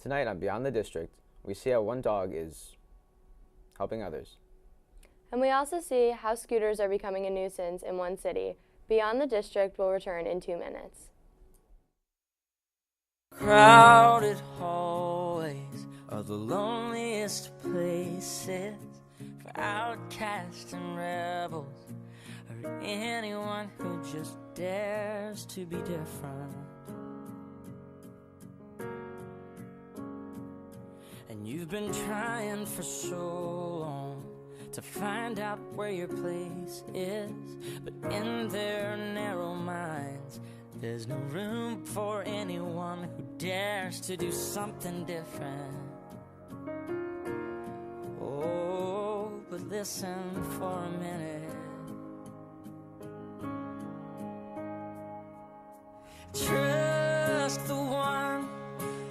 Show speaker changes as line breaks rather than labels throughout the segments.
Tonight on Beyond the District, we see how one dog is helping others.
And we also see how scooters are becoming a nuisance in one city. Beyond the District will return in 2 minutes.
Crowded hallways are the loneliest places for outcasts and rebels, or anyone who just dares to be different. And you've been trying for so long to find out where your place is, but in their narrow minds there's no room for anyone who dares to do something different. Oh, but listen for a minute. Trust the one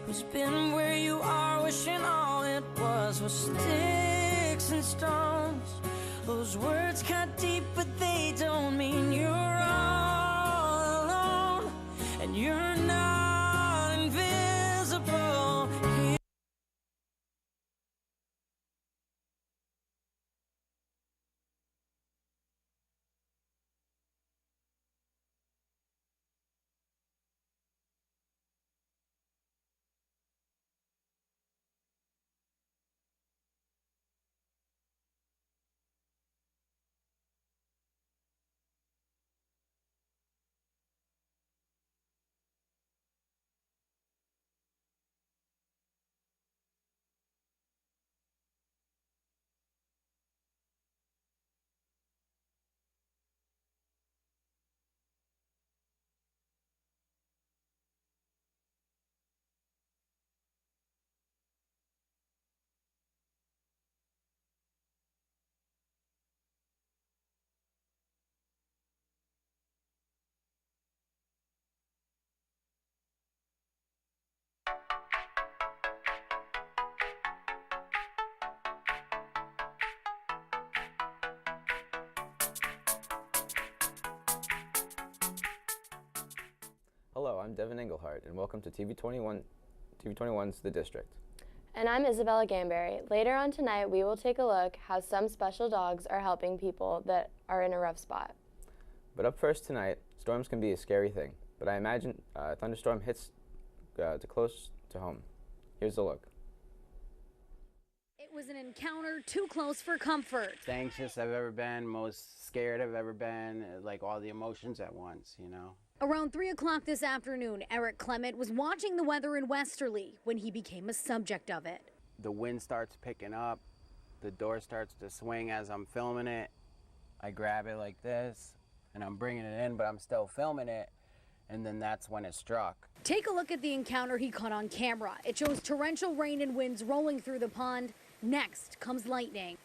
who's been where you are, wishing all it was sticks and stones. Those words cut deep, but they don't mean you're all alone, and you're not invisible.
Hello, I'm Devin Engelhardt, and welcome to TV21's The District.
And I'm Isabella Gamberry. Later on tonight, we will take a look how some special dogs are helping people that are in a rough spot.
But up first tonight, storms can be a scary thing, but I imagine a thunderstorm hits too close to home. Here's a look.
It was an encounter too close for comfort.
Most anxious I've ever been, most scared I've ever been, like all the emotions at once, you know.
Around 3 o'clock this afternoon, Eric Clement was watching the weather in Westerly when he became a subject of it.
The wind starts picking up, the door starts to swing as I'm filming it. I grab it like this, and I'm bringing it in, but I'm still filming it, and then that's when it struck.
Take a look at the encounter he caught on camera. It shows torrential rain and winds rolling through the pond. Next comes lightning.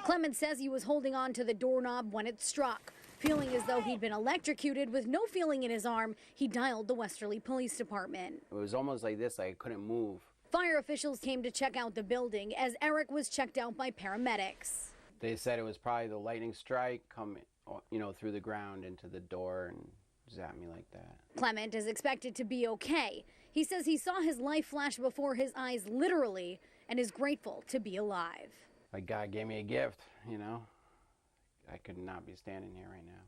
Clement says he was holding on to the doorknob when it struck. Feeling as though he'd been electrocuted with no feeling in his arm, he dialed the Westerly Police Department.
It was almost like this, I couldn't move.
Fire officials came to check out the building as Eric was checked out by paramedics.
They said it was probably the lightning strike coming, you know, through the ground into the door and zapped me like that.
Clement is expected to be okay. He says he saw his life flash before his eyes literally and is grateful to be alive.
Like God gave me a gift, you know. I could not be standing here right now.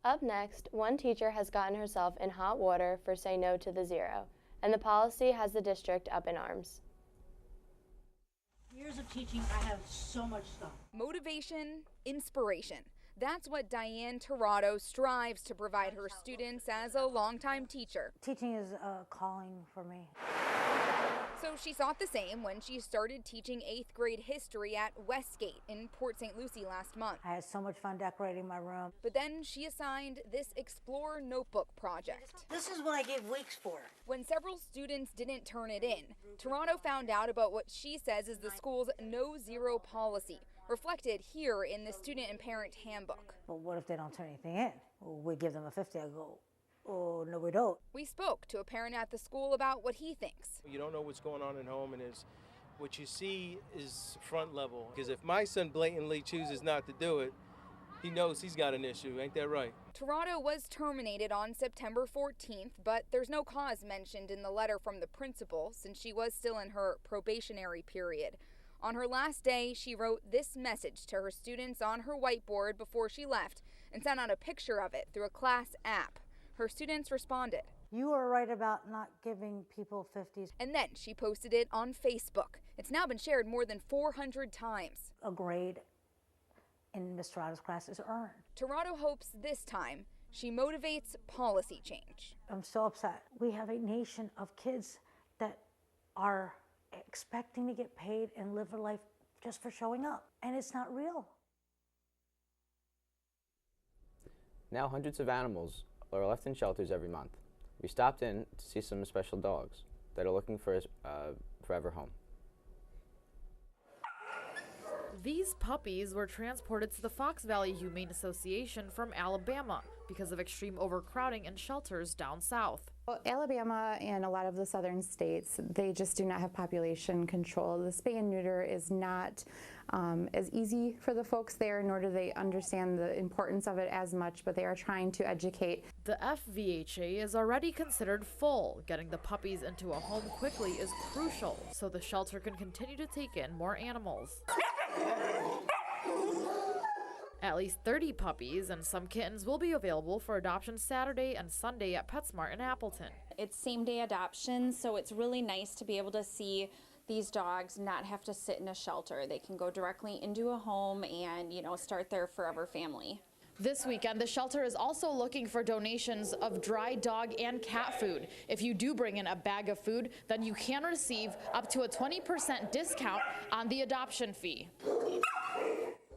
Up next, one teacher has gotten herself in hot water for Say No to the Zero, and the policy has the district up in arms.
Years of teaching, I have so much stuff.
Motivation, inspiration. That's what Diane Tirado strives to provide her students as a longtime teacher.
Teaching is a calling for me.
So she thought the same when she started teaching 8th grade history at Westgate in Port St. Lucie last month.
I had so much fun decorating my room.
But then she assigned this Explore Notebook project.
This is what I gave weeks for.
When several students didn't turn it in, Toronto found out about what she says is the school's no-zero policy, reflected here in the student and parent handbook.
Well, what if they don't turn anything in? Well, we give them a 50, I go, oh, no, we don't.
We spoke to a parent at the school about what he thinks.
You don't know what's going on at home, and what you see is front level. Because if my son blatantly chooses not to do it, he knows he's got an issue. Ain't that right?
Toronto was terminated on September 14th, but there's no cause mentioned in the letter from the principal since she was still in her probationary period. On her last day, she wrote this message to her students on her whiteboard before she left and sent out a picture of it through a class app. Her students responded.
You are right about not giving people 50s.
And then she posted it on Facebook. It's now been shared more than 400 times.
A grade in Ms. Toronto's class is earned.
Toronto hopes this time she motivates policy change.
I'm so upset. We have a nation of kids that are expecting to get paid and live a life just for showing up, and it's not real.
Now hundreds of animals are left in shelters every month. We stopped in to see some special dogs that are looking for a forever home.
These puppies were transported to the Fox Valley Humane Association from Alabama because of extreme overcrowding in shelters down south.
Well, Alabama and a lot of the southern states, they just do not have population control. The spay and neuter is not as easy for the folks there, nor do they understand the importance of it as much, but they are trying to educate.
The FVHA is already considered full. Getting the puppies into a home quickly is crucial, so the shelter can continue to take in more animals. At least 30 puppies and some kittens will be available for adoption Saturday and Sunday at PetSmart in Appleton.
It's same-day adoption, so it's really nice to be able to see these dogs not have to sit in a shelter. They can go directly into a home and, start their forever family.
This weekend, the shelter is also looking for donations of dry dog and cat food. If you do bring in a bag of food, then you can receive up to a 20% discount on the adoption fee.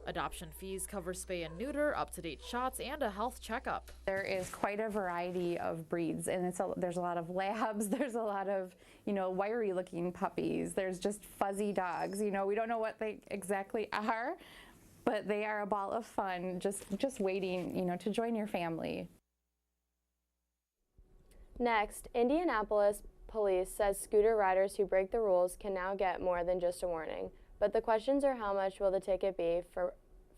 Adoption fees cover spay and neuter, up-to-date shots, and a health checkup.
There is quite a variety of breeds, and there's a lot of labs, there's a lot of, wiry-looking puppies, there's just fuzzy dogs. We don't know what they exactly are, but they are a ball of fun, just waiting, to join your family.
Next, Indianapolis police says scooter riders who break the rules can now get more than just a warning. But the questions are how much will the ticket be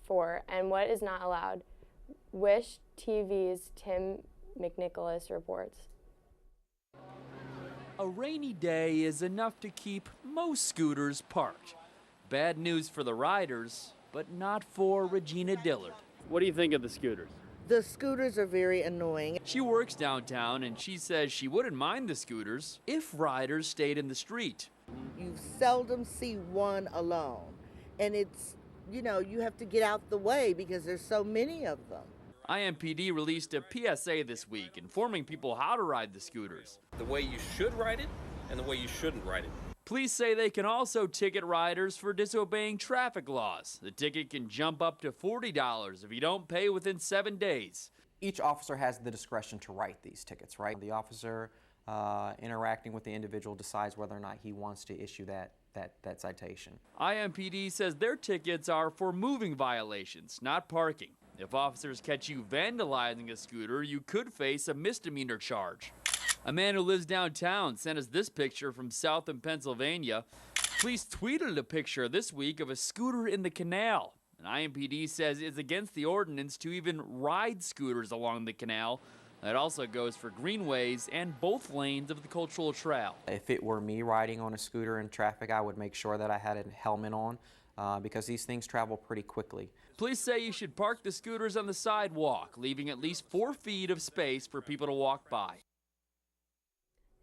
for and what is not allowed. Wish TV's Tim McNicholas reports.
A rainy day is enough to keep most scooters parked. Bad news for the riders, but not for Regina Dillard. What do you think of the scooters?
The scooters are very annoying.
She works downtown and she says she wouldn't mind the scooters if riders stayed in the street.
You seldom see one alone. And it's, you have to get out the way because there's so many of them.
IMPD released a PSA this week informing people how to ride the scooters.
The way you should ride it and the way you shouldn't ride it.
Police say they can also ticket riders for disobeying traffic laws. The ticket can jump up to $40 if you don't pay within 7 days.
Each officer has the discretion to write these tickets, right? The officer interacting with the individual decides whether or not he wants to issue that citation.
IMPD says their tickets are for moving violations, not parking. If officers catch you vandalizing a scooter, you could face a misdemeanor charge. A man who lives downtown sent us this picture from south in Pennsylvania. Police tweeted a picture this week of a scooter in the canal. And IMPD says it's against the ordinance to even ride scooters along the canal. That also goes for greenways and both lanes of the cultural trail.
If it were me riding on a scooter in traffic, I would make sure that I had a helmet on because these things travel pretty quickly.
Police say you should park the scooters on the sidewalk, leaving at least 4 feet of space for people to walk by.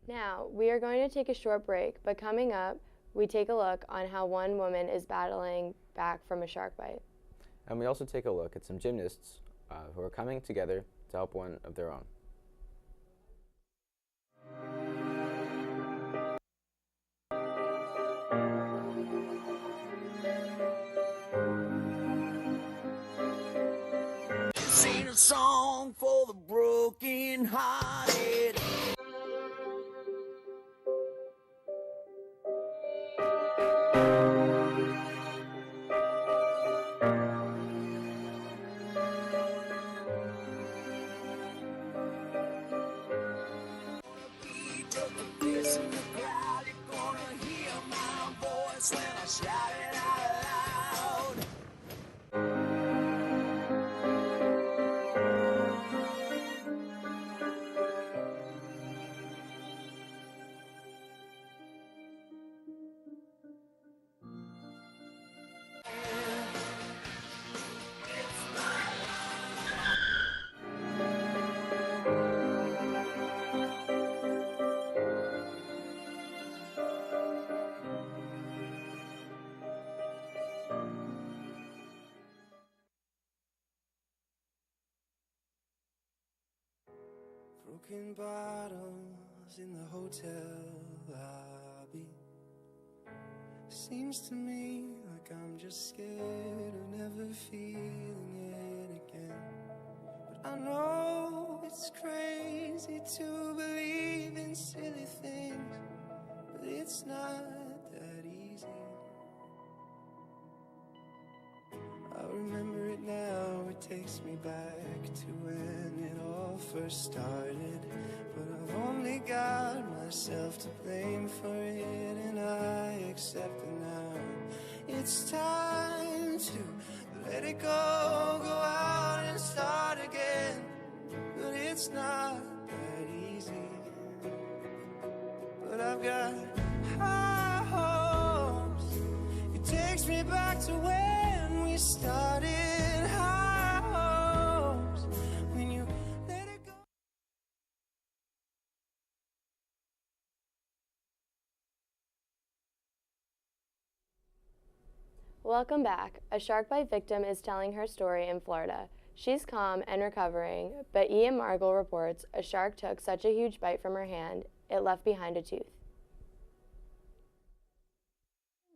Now, we are going to take a short break, but coming up, we take a look on how one woman is battling back from a shark bite.
And we also take a look at some gymnasts who are coming together to help one of their own.
Sing a song for the broken hearted. When I shout it out loud. Broken bottles in the hotel lobby. Seems to me like I'm just scared of never feeling it again. But I know it's crazy to believe in silly things, but it's not that easy. I remember it now, it takes me back to when it all first started. But I've only got myself to blame for it, and I accept it now. It's time to let it go out and start again. But it's not that easy. But I've got high hopes. It takes me back to when we started. High hopes when you let it go.
Welcome back. A shark bite victim is telling her story in Florida. She's calm and recovering, but Ian Margle reports a shark took such a huge bite from her hand, it left behind a tooth.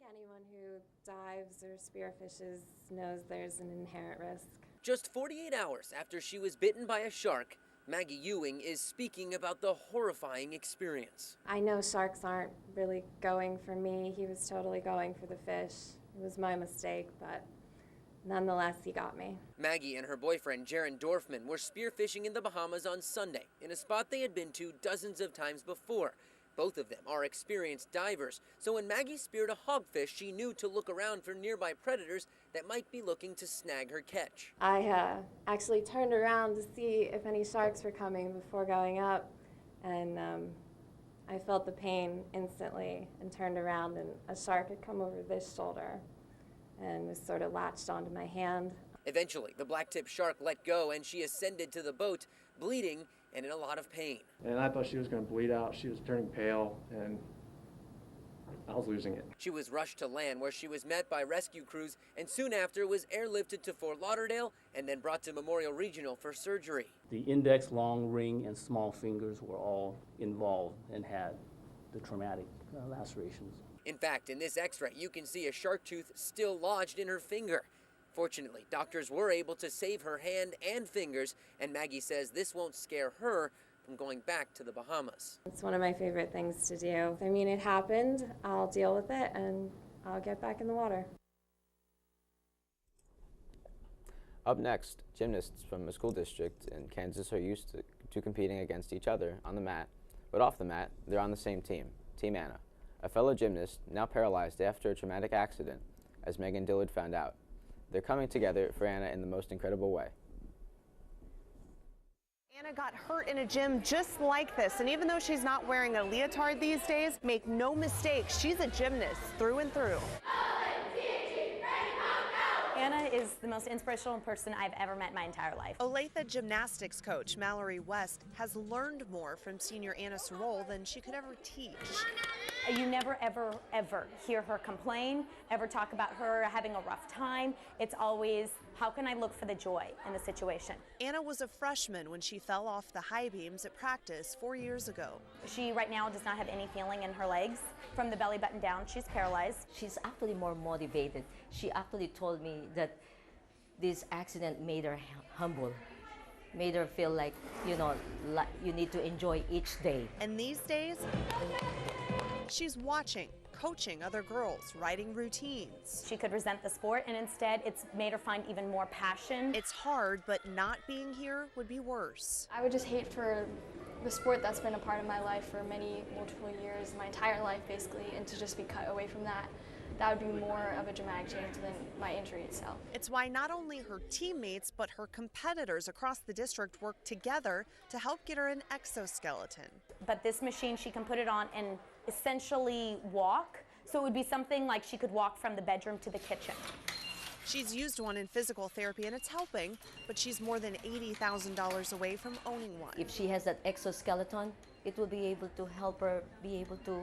Anyone who dives or spearfishes knows there's an inherent risk.
Just 48 hours after she was bitten by a shark, Maggie Ewing is speaking about the horrifying experience.
I know sharks aren't really going for me. He was totally going for the fish. It was my mistake, but nonetheless, he got me.
Maggie and her boyfriend, Jaron Dorfman, were spearfishing in the Bahamas on Sunday, in a spot they had been to dozens of times before. Both of them are experienced divers, so when Maggie speared a hogfish, she knew to look around for nearby predators that might be looking to snag her catch.
I actually turned around to see if any sharks were coming before going up, and I felt the pain instantly and turned around, and a shark had come over this shoulder and was sort of latched onto my hand.
Eventually, the black-tipped shark let go and she ascended to the boat, bleeding and in a lot of pain.
And I thought she was going to bleed out. She was turning pale, and I was losing it.
She was rushed to land, where she was met by rescue crews and soon after was airlifted to Fort Lauderdale and then brought to Memorial Regional for surgery.
The index, long ring, and small fingers were all involved and had the traumatic lacerations.
In fact, in this x-ray, you can see a shark tooth still lodged in her finger. Fortunately, doctors were able to save her hand and fingers, and Maggie says this won't scare her from going back to the Bahamas.
It's one of my favorite things to do. I mean, it happened, I'll deal with it, and I'll get back in the water.
Up next, gymnasts from a school district in Kansas are used to competing against each other on the mat, but off the mat, they're on the same team, Team Anna, a fellow gymnast now paralyzed after a traumatic accident, as Megan Dillard found out. They're coming together for Anna in the most incredible way.
Anna got hurt in a gym just like this, and even though she's not wearing a leotard these days, make no mistake, she's a gymnast through and through.
Anna is the most inspirational person I've ever met in my entire life.
Olathe gymnastics coach Mallory West has learned more from senior Anna Sorol than she could ever teach.
You never, ever, ever hear her complain, ever talk about her having a rough time. It's always, how can I look for the joy in the situation?
Anna was a freshman when she fell off the high beams at practice 4 years ago.
She right now does not have any feeling in her legs. From the belly button down, she's paralyzed.
She's actually more motivated. She actually told me that this accident made her humble, made her feel like, you know, like you need to enjoy each day.
And these days, she's watching, coaching other girls, writing routines.
She could resent the sport, and instead it's made her find even more passion.
It's hard, but not being here would be worse.
I would just hate for the sport that's been a part of my life for multiple years, my entire life basically, and to just be cut away from that. That would be more of a dramatic change than my injury itself.
It's why not only her teammates, but her competitors across the district work together to help get her an exoskeleton.
But this machine, she can put it on and essentially walk. So it would be something like she could walk from the bedroom to the kitchen.
She's used one in physical therapy and it's helping, but she's more than $80,000 away from owning one.
If she has that exoskeleton, it will be able to help her be able to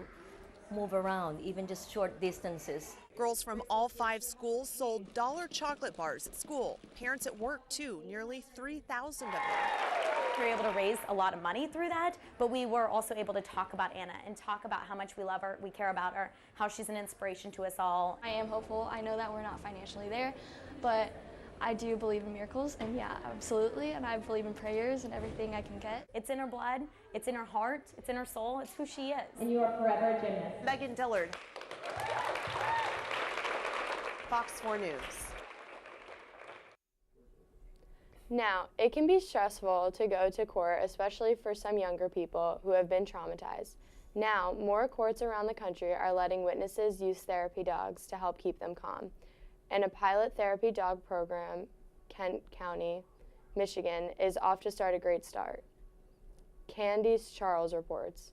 move around, even just short distances.
Girls from all 5 schools sold dollar chocolate bars at school. Parents at work, too, nearly 3,000 of them.
We were able to raise a lot of money through that, but we were also able to talk about Anna and talk about how much we love her, we care about her, how she's an inspiration to us all.
I am hopeful. I know that we're not financially there, but I do believe in miracles, and yeah, absolutely, and I believe in prayers and everything I can get.
It's in her blood, it's in her heart, it's in her soul, it's who she is.
And you are forever a gymnast.
Megan Dillard, Fox 4 News.
Now, it can be stressful to go to court, especially for some younger people who have been traumatized. Now, more courts around the country are letting witnesses use therapy dogs to help keep them calm. And a pilot therapy dog program, Kent County, Michigan, is off to start a great start. Candice Charles reports.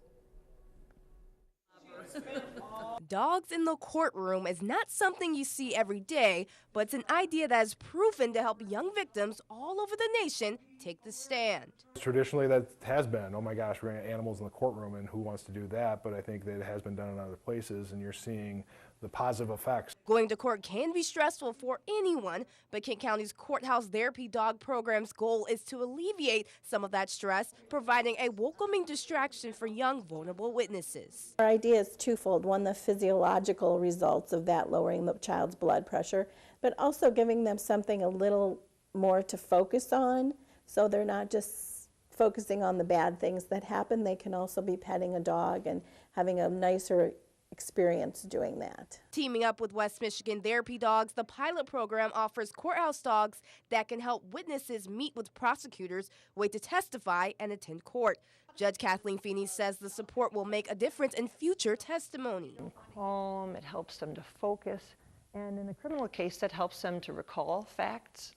Dogs in the courtroom is not something you see every day, but it's an idea that is proven to help young victims all over the nation take the stand.
Traditionally that has been, oh my gosh, we're going to have animals in the courtroom and who wants to do that, but I think that it has been done in other places and you're seeing the positive effects.
Going to court can be stressful for anyone, but Kent County's courthouse therapy dog program's goal is to alleviate some of that stress, providing a welcoming distraction for young, vulnerable witnesses.
Our idea is twofold. One, the physiological results of that, lowering the child's blood pressure, but also giving them something a little more to focus on, so they're not just focusing on the bad things that happen. They can also be petting a dog and having a nicer experience doing that.
Teaming up with West Michigan Therapy Dogs, the pilot program offers courthouse dogs that can help witnesses meet with prosecutors, wait to testify, and attend court. Judge Kathleen Feeney says the support will make a difference in future testimony.
Calm, it helps them to focus, and in a criminal case, that helps them to recall facts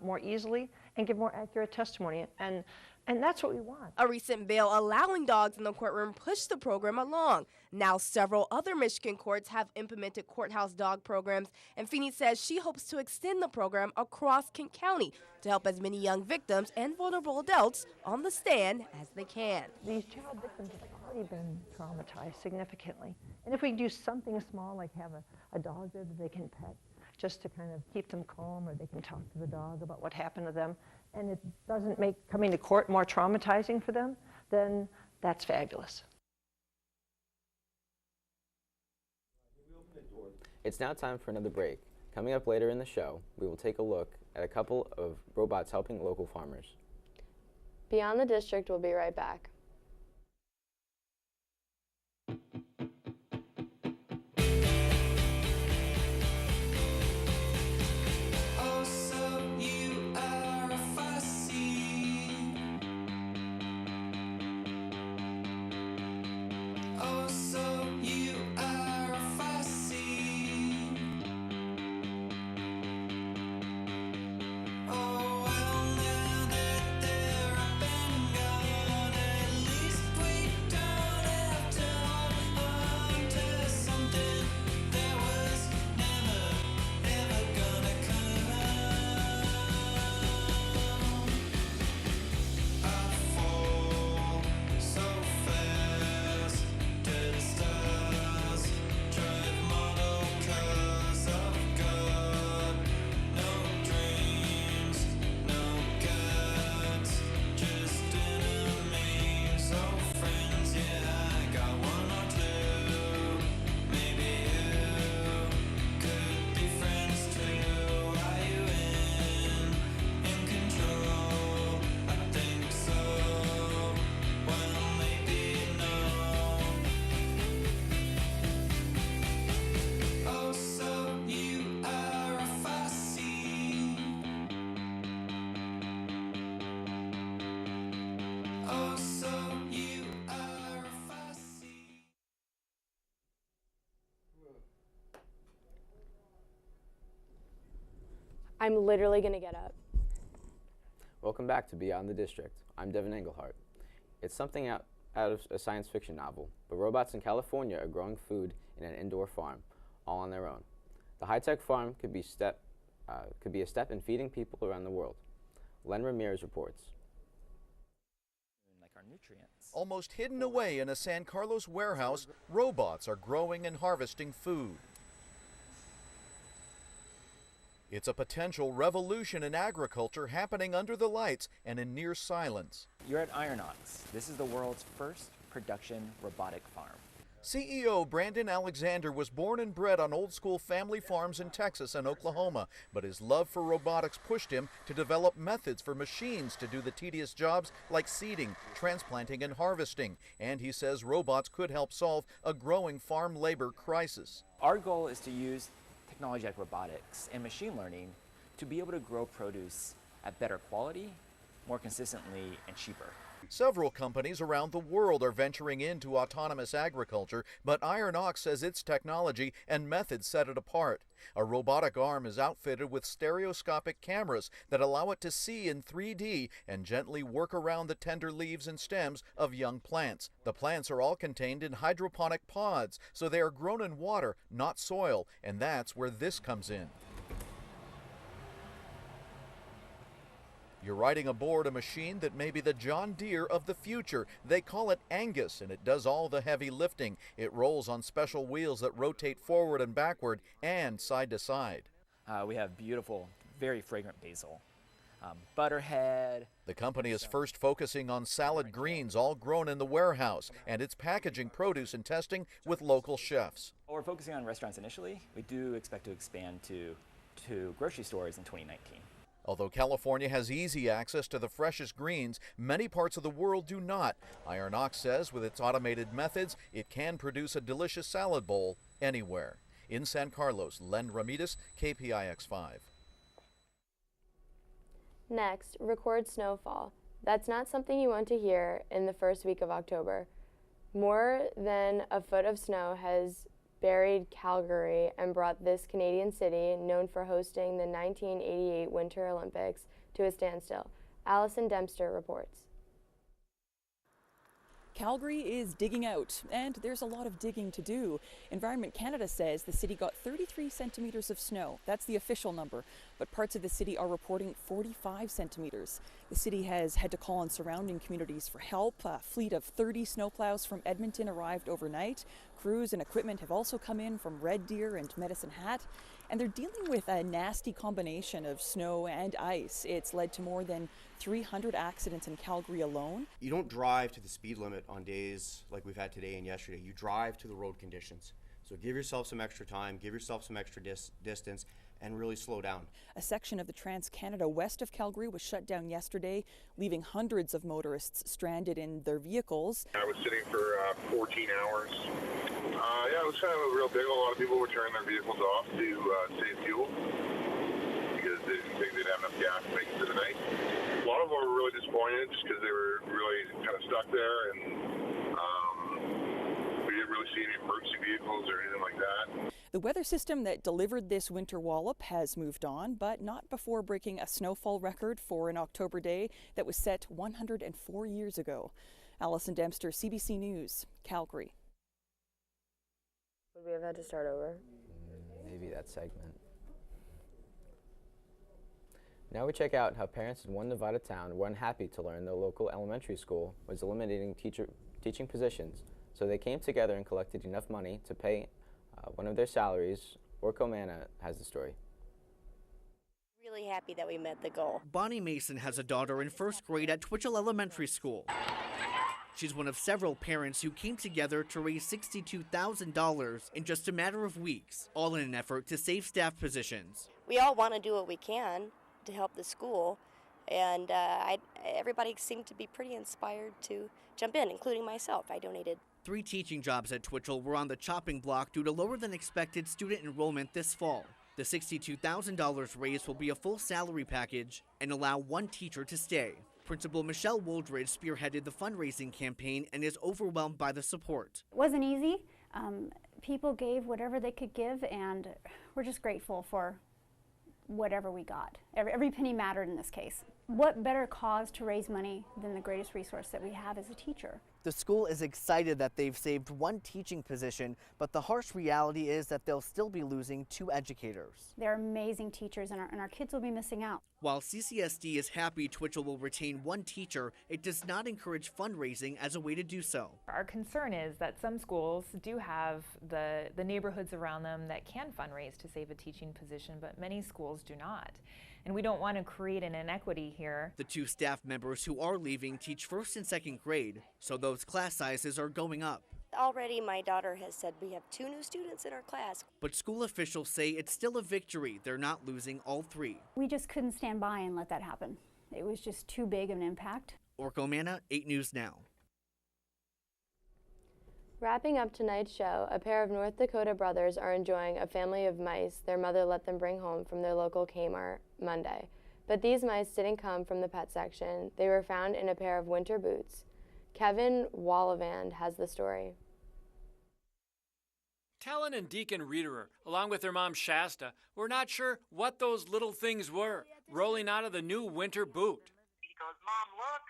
more easily and give more accurate testimony. And that's what we want.
A recent bill allowing dogs in the courtroom pushed the program along. Now several other Michigan courts have implemented courthouse dog programs, and Feeney says she hopes to extend the program across Kent County to help as many young victims and vulnerable adults on the stand as they can.
These child victims have already been traumatized significantly. And if we can do something small like have a dog there that they can pet, just to kind of keep them calm, or they can talk to the dog about what happened to them, and it doesn't make coming to court more traumatizing for them, then that's fabulous.
It's now time for another break. Coming up later in the show, we will take a look at a couple of robots helping local farmers.
Beyond the District will be right back. I'm literally gonna get up.
Welcome back to Beyond the District. I'm Devin Engelhart. It's something out of a science fiction novel, but robots in California are growing food in an indoor farm, all on their own. The high-tech farm could be a step in feeding people around the world. Len Ramirez reports.
Like our nutrients. Almost hidden away in a San Carlos warehouse, robots are growing and harvesting food. It's a potential revolution in agriculture happening under the lights and in near silence.
You're at Ironox. This is the world's first production robotic farm.
CEO Brandon Alexander was born and bred on old-school family farms in Texas and Oklahoma, but his love for robotics pushed him to develop methods for machines to do the tedious jobs like seeding, transplanting, and harvesting. And he says robots could help solve a growing farm labor crisis.
Our goal is to use technology like robotics and machine learning to be able to grow produce at better quality, more consistently, and cheaper.
Several companies around the world are venturing into autonomous agriculture, but Ironox says its technology and methods set it apart. A robotic arm is outfitted with stereoscopic cameras that allow it to see in 3D and gently work around the tender leaves and stems of young plants. The plants are all contained in hydroponic pods, so they are grown in water, not soil, and that's where this comes in. You're riding aboard a machine that may be the John Deere of the future. They call it Angus, and it does all the heavy lifting. It rolls on special wheels that rotate forward and backward and side to side.
We have beautiful, very fragrant basil, butterhead.
The company is first focusing on salad greens, all grown in the warehouse, and it's packaging produce and testing with local chefs.
We're focusing on restaurants initially. We do expect to expand to grocery stores in 2019.
Although California has easy access to the freshest greens, many parts of the world do not. Ironox says with its automated methods, it can produce a delicious salad bowl anywhere. In San Carlos, Len Ramirez, KPIX5.
Next, record snowfall. That's not something you want to hear in the first week of October. More than a foot of snow has buried Calgary and brought this Canadian city, known for hosting the 1988 Winter Olympics, to a standstill. Allison Dempster reports.
Calgary is digging out, and there's a lot of digging to do. Environment Canada says the city got 33 centimeters of snow. That's the official number, but parts of the city are reporting 45 centimeters. The city has had to call on surrounding communities for help. A fleet of 30 snowplows from Edmonton arrived overnight. Crews and equipment have also come in from Red Deer and Medicine Hat, and they're dealing with a nasty combination of snow and ice. It's led to more than 300 accidents in Calgary alone.
You don't drive to the speed limit on days like we've had today and yesterday. You drive to the road conditions. So give yourself some extra time, give yourself some extra distance, and really slow down.
A section of the Trans-Canada west of Calgary was shut down yesterday, leaving hundreds of motorists stranded in their vehicles.
I was sitting for 14 hours. Yeah, it was kind of a real big. A lot of people were turning their vehicles off to save fuel because they didn't think they'd have enough gas to make it to the night. A lot of them were really disappointed just because they were really kind of stuck there, and we didn't really see any emergency vehicles or anything like that.
The weather system that delivered this winter wallop has moved on, but not before breaking a snowfall record for an October day that was set 104 years ago. Allison Dempster, CBC News, Calgary.
Would we have had to start over?
Maybe that segment. Now we check out how parents in one Nevada town were unhappy to learn the local elementary school was eliminating teaching positions, so they came together and collected enough money to pay one of their salaries. Orko Manna has the story.
Really happy that we met the goal.
Bonnie Mason has a daughter in first grade at Twitchell Elementary School. She's one of several parents who came together to raise $62,000 in just a matter of weeks, all in an effort to save staff positions.
We all want to do what we can to help the school, and everybody seemed to be pretty inspired to jump in, including myself. I donated.
3 teaching jobs at Twitchell were on the chopping block due to lower than expected student enrollment this fall. The $62,000 raised will be a full salary package and allow 1 teacher to stay. Principal Michelle Woldridge spearheaded the fundraising campaign and is overwhelmed by the support.
It wasn't easy. People gave whatever they could give, and we're just grateful for whatever we got. Every penny mattered in this case. What better cause to raise money than the greatest resource that we have as a teacher?
The school is excited that they've saved one teaching position, but the harsh reality is that they'll still be losing 2 educators.
They're amazing teachers, and our kids will be missing out.
While CCSD is happy Twitchell will retain 1 teacher, it does not encourage fundraising as a way to do so.
Our concern is that some schools do have the neighborhoods around them that can fundraise to save a teaching position, but many schools do not. And we don't want to create an inequity here.
The 2 staff members who are leaving teach 1st and 2nd grade, so those class sizes are going up.
Already my daughter has said we have 2 new students in our class.
But school officials say it's still a victory. They're not losing all 3.
We just couldn't stand by and let that happen. It was just too big of an impact.
Orko Manna, 8 News Now.
Wrapping up tonight's show, a pair of North Dakota brothers are enjoying a family of mice their mother let them bring home from their local Kmart Monday. But these mice didn't come from the pet section. They were found in a pair of winter boots. Kevin Wallavand has the story.
Talon and Deacon Reederer, along with their mom Shasta, were not sure what those little things were, rolling out of the new winter boot.
He goes, "Mom, look."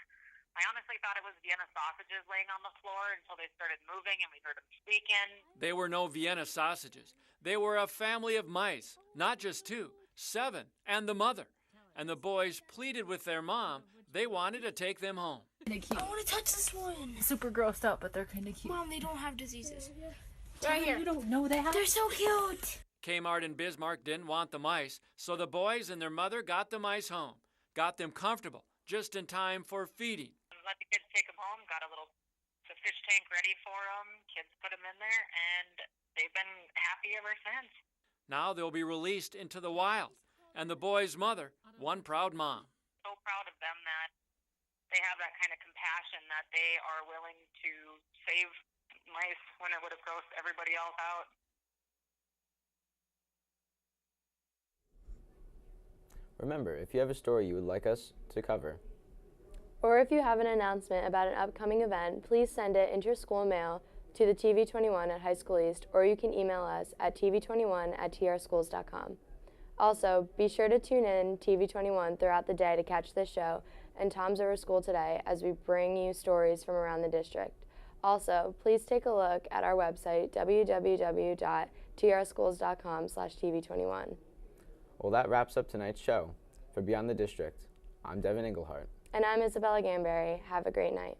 I honestly thought it was Vienna sausages laying on the floor until they started moving and we heard them squeaking.
They were no Vienna sausages. They were a family of mice, not just 2, 7, and the mother. And the boys pleaded with their mom. They wanted to take them home.
I want to touch this one. Super grossed out, but they're kind of cute. Mom, they don't have diseases. Right here. You don't know that. They're so cute.
Kmart and Bismarck didn't want the mice, so the boys and their mother got the mice home, got them comfortable, just in time for feeding.
Let the kids take them home, got the fish tank ready for them, kids put them in there, and they've been happy ever since.
Now they'll be released into the wild, and the boy's mother, one proud mom.
So proud of them that they have that kind of compassion that they are willing to save mice when it would have grossed everybody else out.
Remember, if you have a story you would like us to cover,
or if you have an announcement about an upcoming event, please send it inter-school mail to the TV21 at High School East, or you can email us at tv21@trschools.com. Also, be sure to tune in TV21 throughout the day to catch this show and Tom's Over School Today as we bring you stories from around the district. Also, please take a look at our website, www.trschools.com/tv21.
Well, that wraps up tonight's show. For Beyond the District, I'm Devin Englehart.
And I'm Isabella Gamberry. Have a great night.